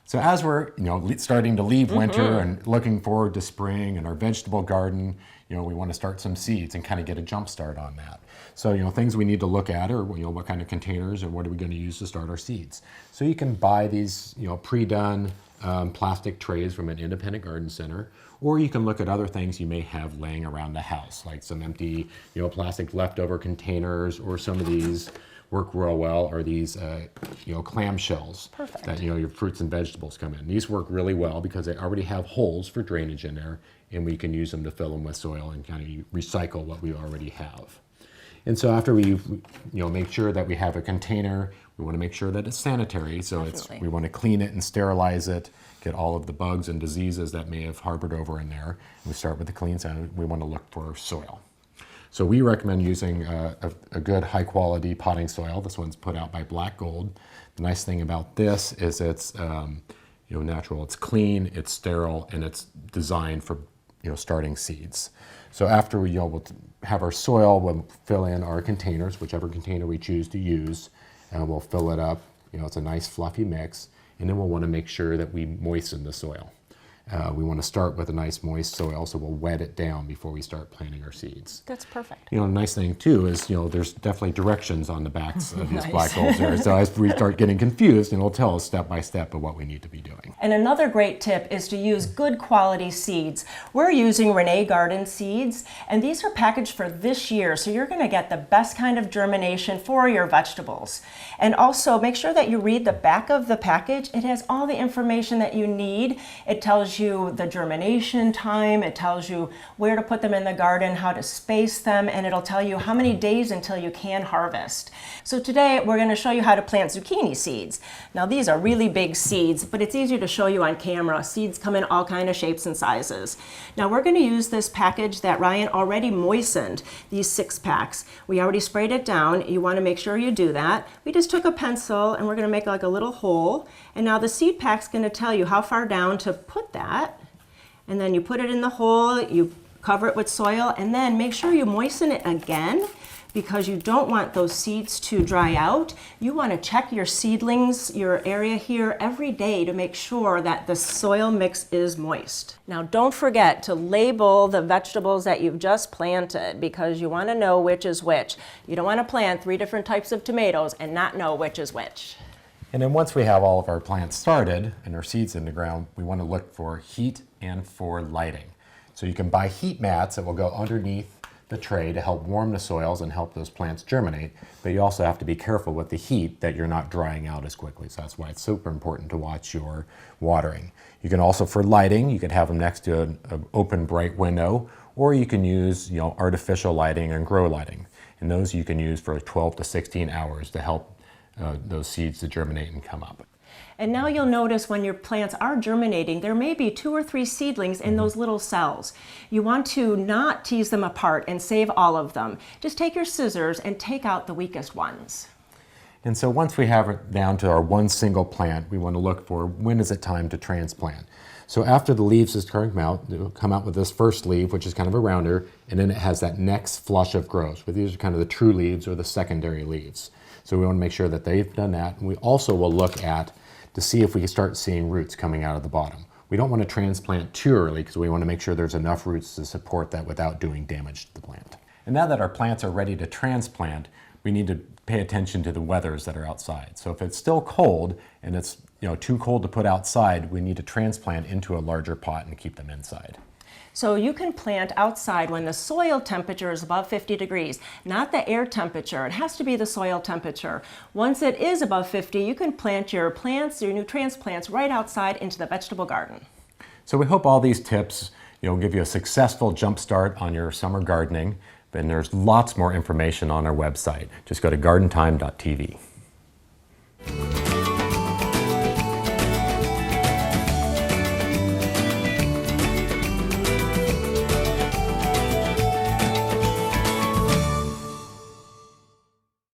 So as we're starting to leave winter and looking forward to spring and our vegetable garden, we want to start some seeds and kind of get a jump start on that. So things we need to look at are what kind of containers and what are we going to use to start our seeds. So you can buy these pre-done plastic trays from an independent garden center, or you can look at other things you may have laying around the house, like some empty plastic leftover containers, or some of these work real well are these clamshells. Perfect. That your fruits and vegetables come in. These work really well because they already have holes for drainage in there, and we can use them to fill them with soil and kind of recycle what we already have. And so after we make sure that we have a container, we want to make sure that it's sanitary. So we want to clean it and sterilize it, get all of the bugs and diseases that may have harbored over in there. And we start with the clean side. We want to look for soil. So we recommend using a good high quality potting soil. This one's put out by Black Gold. The nice thing about this is it's natural, it's clean, it's sterile, and it's designed for starting seeds. So after we we'll have our soil, we'll fill in our containers, whichever container we choose to use, and we'll fill it up. It's a nice fluffy mix, and then we'll want to make sure that we moisten the soil. We want to start with a nice moist soil, so we'll wet it down before we start planting our seeds. That's perfect. The nice thing too is, there's definitely directions on the backs of these Black Golds there. So as we start getting confused, it'll tell us step by step of what we need to be doing. And another great tip is to use good quality seeds. We're using Renee Garden seeds, and these are packaged for this year, so you're going to get the best kind of germination for your vegetables. And also make sure that you read the back of the package. It has all the information that you need. It tells you the germination time, it tells you where to put them in the garden, how to space them, and it'll tell you how many days until you can harvest. So today we're going to show you how to plant zucchini seeds. Now these are really big seeds, but it's easier to show you on camera. Seeds come in all kinds of shapes and sizes. Now we're going to use this package that Ryan already moistened, these 6 packs. We already sprayed it down. You want to make sure you do that. We just took a pencil and we're going to make like a little hole, and now the seed pack's going to tell you how far down to put that, and then you put it in the hole, you cover it with soil, and then make sure you moisten it again, because you don't want those seeds to dry out. You want to check your seedlings, your area here, every day to make sure that the soil mix is moist. Now don't forget to label the vegetables that you've just planted, because you want to know which is which. You don't want to plant 3 different types of tomatoes and not know which is which. And then once we have all of our plants started and our seeds in the ground, we want to look for heat and for lighting. So you can buy heat mats that will go underneath the tray to help warm the soils and help those plants germinate, but you also have to be careful with the heat that you're not drying out as quickly. So that's why it's super important to watch your watering. You can also, for lighting, you can have them next to an open bright window, or you can use artificial lighting and grow lighting. And those you can use for 12 to 16 hours to help those seeds to germinate and come up. And now you'll notice when your plants are germinating, there may be 2 or 3 seedlings in those little cells. You want to not tease them apart and save all of them. Just take your scissors and take out the weakest ones. And so once we have it down to our one single plant, we want to look for when is it time to transplant. So after the leaves is come out, it'll come out with this first leaf, which is kind of a rounder, and then it has that next flush of growth. But these are kind of the true leaves or the secondary leaves. So we want to make sure that they've done that. And we also will look at to see if we can start seeing roots coming out of the bottom. We don't want to transplant too early because we want to make sure there's enough roots to support that without doing damage to the plant. And now that our plants are ready to transplant, we need to pay attention to the weathers that are outside. So if it's still cold and it's too cold to put outside, we need to transplant into a larger pot and keep them inside. So you can plant outside when the soil temperature is above 50 degrees, not the air temperature. It has to be the soil temperature. Once it is above 50, you can plant your plants, your new transplants, right outside into the vegetable garden. So we hope all these tips give you a successful jump start on your summer gardening. And there's lots more information on our website. Just go to gardentime.tv.